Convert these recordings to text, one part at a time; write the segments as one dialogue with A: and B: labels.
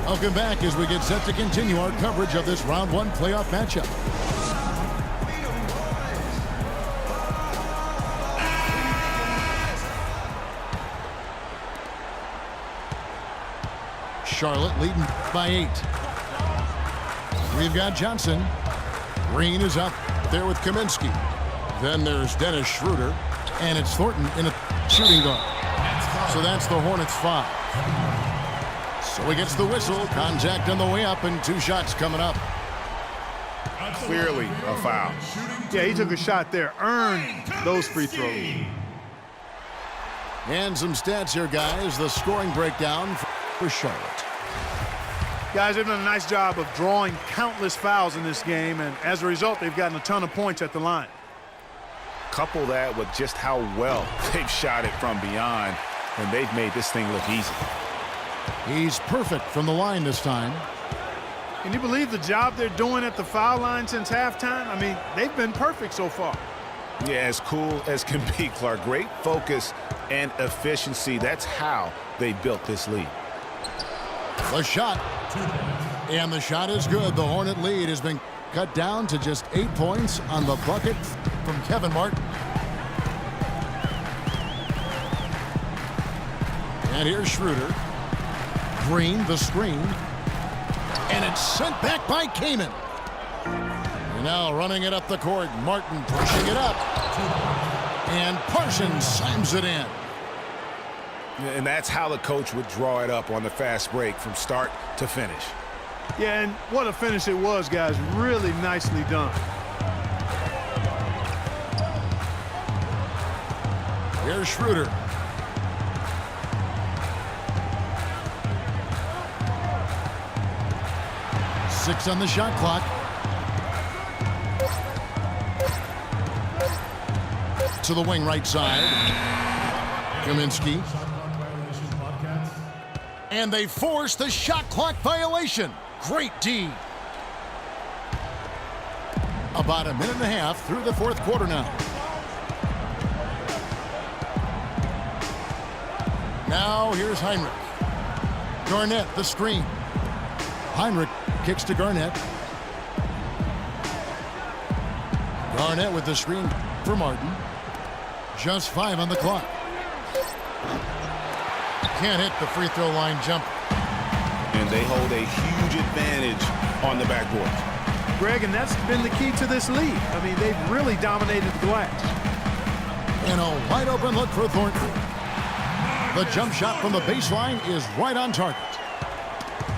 A: Welcome back as we get set to continue our coverage of this round one playoff matchup. Charlotte leading by 8. We've got Johnson. Green is up there with Kaminsky. Then there's Dennis Schroeder. And it's Thornton in a shooting guard. So that's the Hornets 5. So he gets the whistle. Contact on the way up and 2 shots coming up.
B: Clearly a foul.
C: Yeah, he took a shot there. Earned those free throws.
A: And some stats here, guys. The scoring breakdown for Charlotte.
C: Guys, they've done a nice job of drawing countless fouls in this game, and as a result, they've gotten a ton of points at the line.
B: Couple that with just how well they've shot it from beyond, and they've made this thing look easy.
A: He's perfect from the line this time.
C: Can you believe the job they're doing at the foul line since halftime? I mean, they've been perfect so far.
B: Yeah, as cool as can be, Clark. Great focus and efficiency. That's how they built this lead.
A: The shot. And the shot is good. The Hornet lead has been cut down to just 8 points on the bucket from Kevin Martin. And here's Schroeder. Green, the screen. And it's sent back by Kaman. And now running it up the court. Martin pushing it up. And Parsons slams it in.
B: And that's how the coach would draw it up on the fast break from start to finish.
C: Yeah, and what a finish it was, guys. Really nicely done.
A: Here's Schroeder. Six on the shot clock. To the wing right side. Kaminsky. And they force the shot clock violation. Great D. About a minute and a half through the fourth quarter now. Now here's Heinrich. Garnett, the screen. Heinrich kicks to Garnett. Garnett with the screen for Martin. Just 5 on the clock. Can't hit the free throw line jump.
B: And they hold a huge advantage on the backboard.
C: Greg, and that's been the key to this lead. I mean, they've really dominated the glass.
A: And a wide open look for Thornton. The jump shot from the baseline is right on target.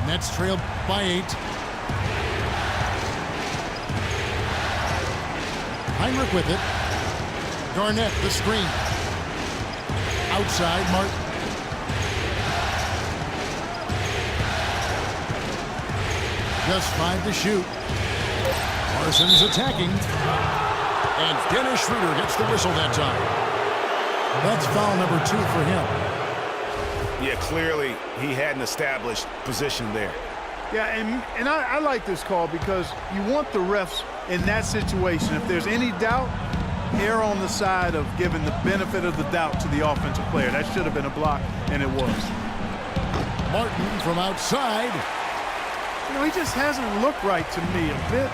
A: Nets trailed by 8. Heinrich with it. Garnett, the screen. Outside, Martin. Just 5 to shoot. Parsons attacking. And Dennis Schroeder gets the whistle that time. That's foul number 2 for him.
B: Yeah, clearly he had an established position there.
C: Yeah, and I like this call because you want the refs in that situation. If there's any doubt, err on the side of giving the benefit of the doubt to the offensive player. That should have been a block, and it was.
A: Martin from outside.
C: You know, he just hasn't looked right to me. A bit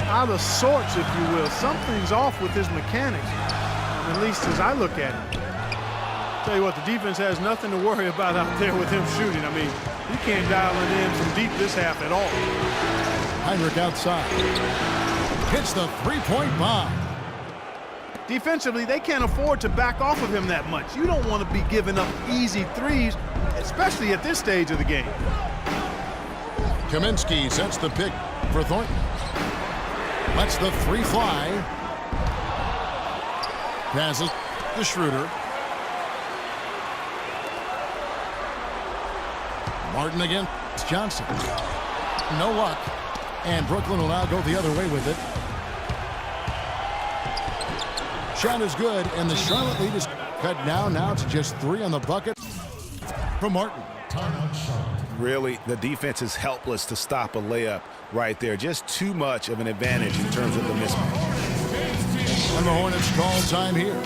C: out of sorts, if you will. Something's off with his mechanics, at least as I look at it. Tell you what, the defense has nothing to worry about out there with him shooting. I mean, he can't dial it in from deep this half at all.
A: Heinrich outside. Hits the three-point bomb.
C: Defensively, they can't afford to back off of him that much. You don't want to be giving up easy threes, especially at this stage of the game.
A: Kaminsky sets the pick for Thornton. Lets the 3 fly. Passes to Schroeder. Martin against Johnson. No luck. And Brooklyn will now go the other way with it. Shot is good, and the Charlotte lead is cut down now to just 3 on the bucket from Martin.
B: Really, the defense is helpless to stop a layup right there. Just too much of an advantage in terms of the mismatch.
A: And the Hornets call time here.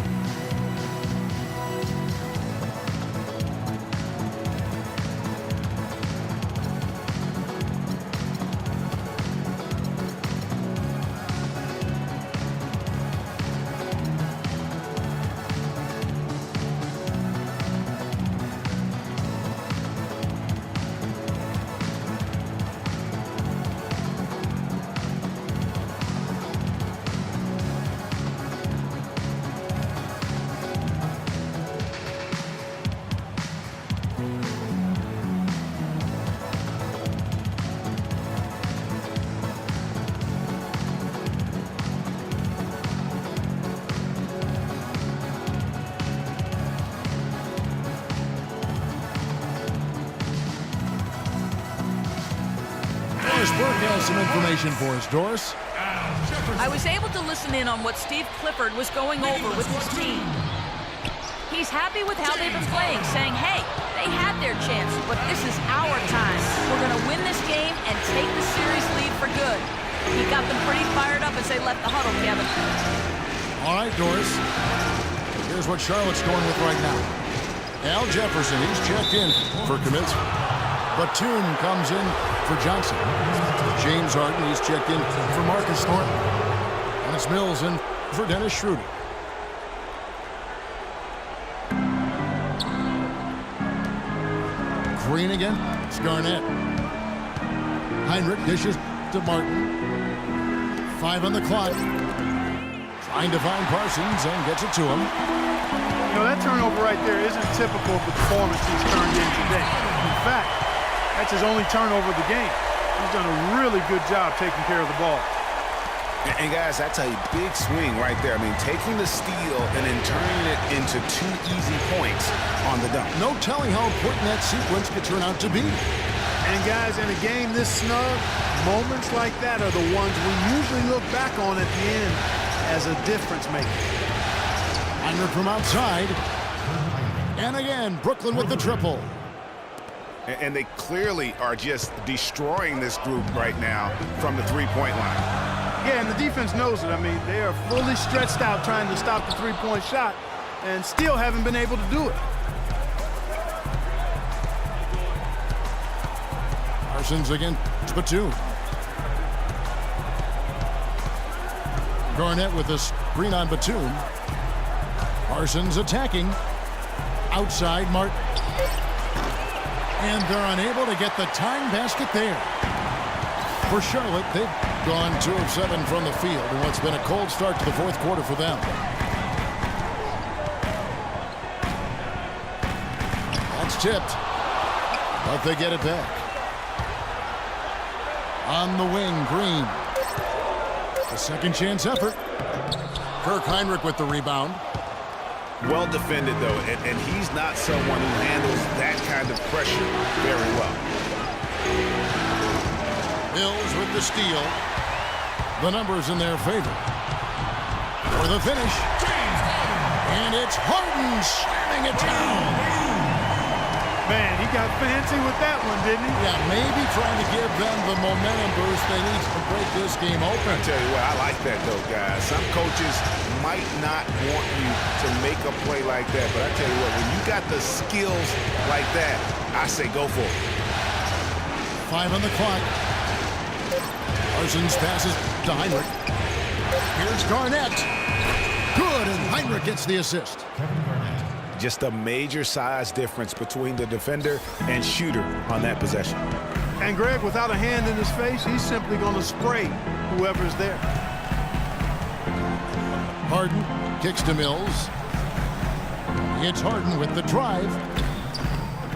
A: Burke has some information for us. Doris?
D: I was able to listen in on what Steve Clifford was going over with his team. He's happy with how they've been playing, saying, hey, they had their chance, but this is our time. We're going to win this game and take the series lead for good. He got them pretty fired up as they left the huddle, Kevin.
A: All right, Doris. Here's what Charlotte's going with right now. Al Jefferson, he's checked in for Kaminsky. Batum comes in for Johnson. James Harden, he's checked in for Marcus Thornton. And it's Mills in for Dennis Schroeder. Green again. It's Garnett. Heinrich dishes to Martin. 5 on the clock. Trying to find Parsons and gets it to him.
C: You know, that turnover right there isn't typical of the performance he's turned in today. In fact, that's his only turnover of the game. He's done a really good job taking care of the ball.
B: And guys, that's a big swing right there. I mean, taking the steal and then turning it into 2 easy points on the dunk.
A: No telling how important that sequence could turn out to be.
C: And guys, in a game this snug, moments like that are the ones we usually look back on at the end as a difference maker.
A: Heinrich from outside. And again, Brooklyn with the triple.
B: And they clearly are just destroying this group right now from the three-point line.
C: Yeah, and the defense knows it. I mean, they are fully stretched out trying to stop the three-point shot and still haven't been able to do it.
A: Parsons again. Batum. Garnett with a screen on Batum. Parsons attacking. Outside Martin. And they're unable to get the tying basket there. For Charlotte, they've gone 2 of 7 from the field in what's been a cold start to the fourth quarter for them. That's tipped, but they get it back. On the wing, Green. A second chance effort. Kirk Heinrich with the rebound.
B: Well defended, though, and he's not someone who handles that kind of pressure very well.
A: Mills with the steal. The numbers in their favor. For the finish. And it's Harden slamming it down.
C: Man, he got fancy with that one, didn't he?
A: Yeah, maybe trying to give them the momentum boost they need to break this game open.
B: I tell you what, I like that, though, guys. Some coaches might not want you to make a play like that, but I tell you what, when you got the skills like that, I say go for it.
A: 5 on the clock. Parsons passes to Heinrich. Here's Garnett. Good, and Heinrich gets the assist.
B: Just a major size difference between the defender and shooter on that possession.
C: And Greg, without a hand in his face, he's simply going to spray whoever's there.
A: Harden kicks to Mills. It's Harden with the drive.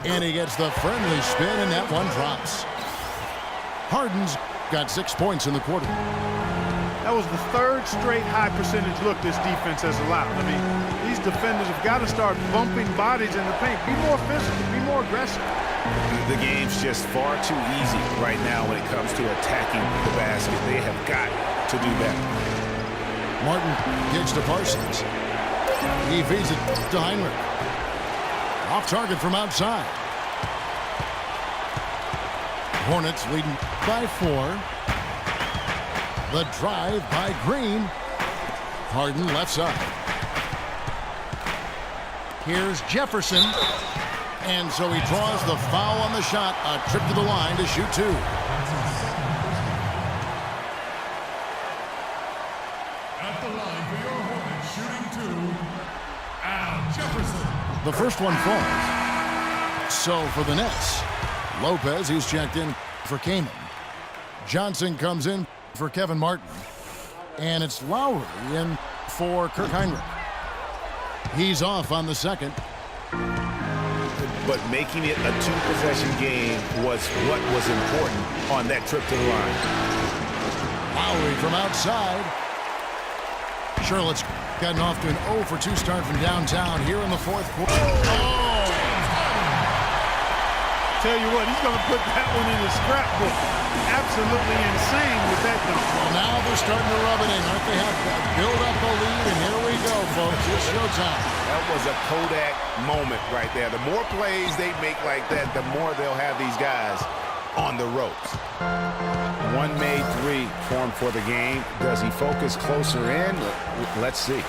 A: And he gets the friendly spin, and that one drops. Harden's got 6 points in the quarter.
C: That was the 3rd straight high percentage look this defense has allowed. I mean, these defenders have got to start bumping bodies in the paint. Be more physical, be more aggressive.
B: The game's just far too easy right now when it comes to attacking the basket. They have got to do better.
A: Martin kicks to Parsons. He feeds it to Heinrich. Off target from outside. Hornets leading by 4. The drive by Green. Harden left side. Here's Jefferson. And so he draws the foul on the shot. A trip to the line to shoot 2.
E: At the line for your Hornets, shooting 2, Al Jefferson.
A: The first one falls. So for the Nets, Lopez, he's checked in for Kaman. Johnson comes in for Kevin Martin. And it's Lowry in for Kirk Heinrich. He's off on the second.
B: But making it a 2-possession game was what was important on that trip to the line.
A: Lowry from outside. Charlotte's gotten off to an 0 for 2 start from downtown here in the fourth quarter. Oh!
C: tell you what, he's going to put that one in his scrapbook. Absolutely insane with that dunk.
A: Well, now they're starting to rub it in. Aren't they? Have build up a lead, and here we go, folks. It's showtime.
B: That was a Kodak moment right there. The more plays they make like that, the more they'll have these guys on the ropes. One made three for him for the game. Does he focus closer in? Let's see.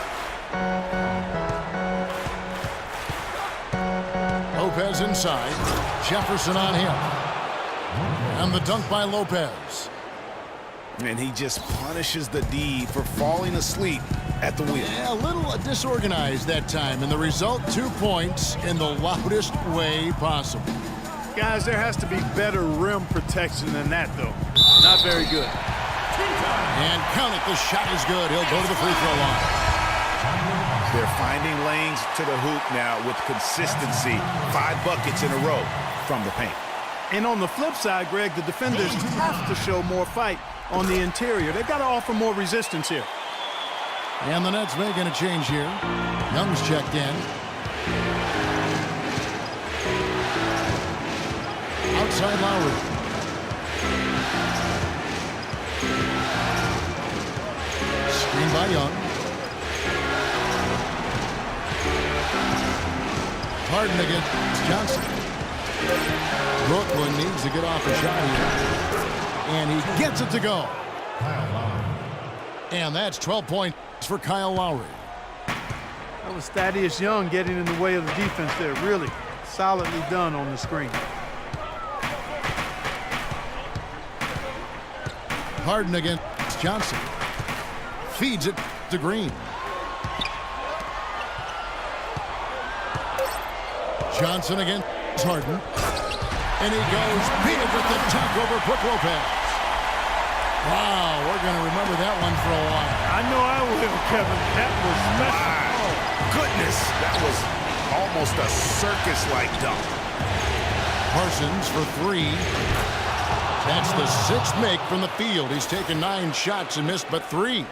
A: Lopez inside. Jefferson on him. And the dunk by Lopez.
B: And he just punishes the D for falling asleep at the wheel.
A: Yeah, a little disorganized that time. And the result, 2 points in the loudest way possible.
C: Guys, there has to be better rim protection than that, though. Not very good.
A: And count it, the shot is good. He'll go to the free throw line.
B: They're finding lanes to the hoop now with consistency. 5 buckets in a row from the paint.
C: And on the flip side, Greg, the defenders have to show more fight on the interior. They've got to offer more resistance here.
A: And the Nets making a change here. Young's checked in. Outside Lowry. Screen by Young. Harden against Johnson. Brooklyn needs to get off a shot here. And he gets it to go. And that's 12 points for Kyle Lowry.
C: That was Thaddeus Young getting in the way of the defense there. Really solidly done on the screen.
A: Harden against Johnson. Feeds it to Green. Johnson against Harden. And he goes big with the dunk over Brook Lopez. Wow, we're going to remember that one for a while.
C: I know I will, Kevin. That was special.
B: Wow. Goodness, that was almost a circus-like dunk.
A: Parsons for 3. That's the 6th make from the field. He's taken 9 shots and missed but 3.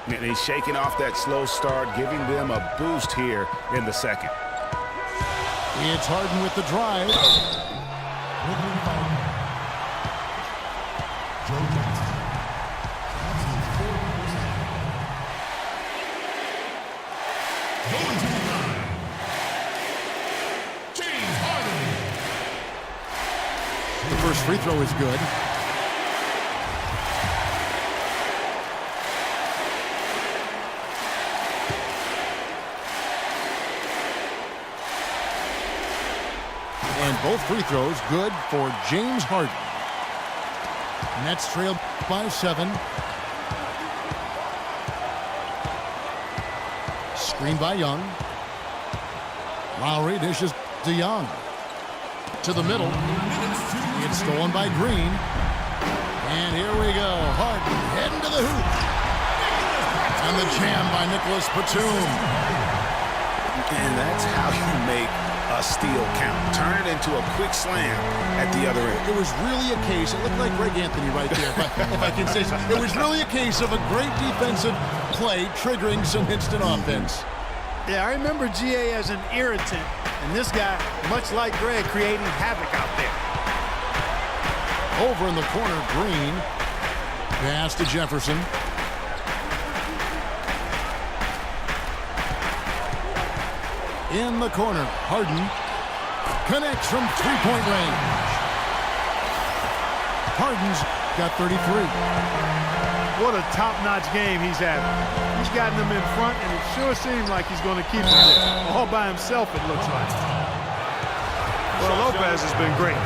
B: And he's shaking off that slow start, giving them a boost here in the second.
A: It's Harden with the drive.
E: Brooklyn foul. Joe Johnson. Johnson's fourth personal. Going to the line. James Harden.
A: The first free throw is good. And both free throws good for James Harden. Nets trail by 7. Screen by Young. Lowry dishes to Young. To the middle. It's stolen by Green. And here we go. Harden heading to the hoop. And the jam by Nicholas Batum.
B: And that's how you make a steal count. Turn it into a quick slam at the other end.
A: It was really a case, it looked like Greg Anthony right there, if I can say so. It was really a case of a great defensive play triggering some instant offense.
C: Yeah, I remember GA as an irritant, and this guy, much like Greg, creating havoc out there.
A: Over in the corner, Green. Pass to Jefferson. In the corner, Harden connects from three-point range. Harden's got 33.
C: What a top-notch game he's having. He's gotten them in front, and it sure seems like he's going to keep them there. All by himself, it looks like. Well, Lopez has been great.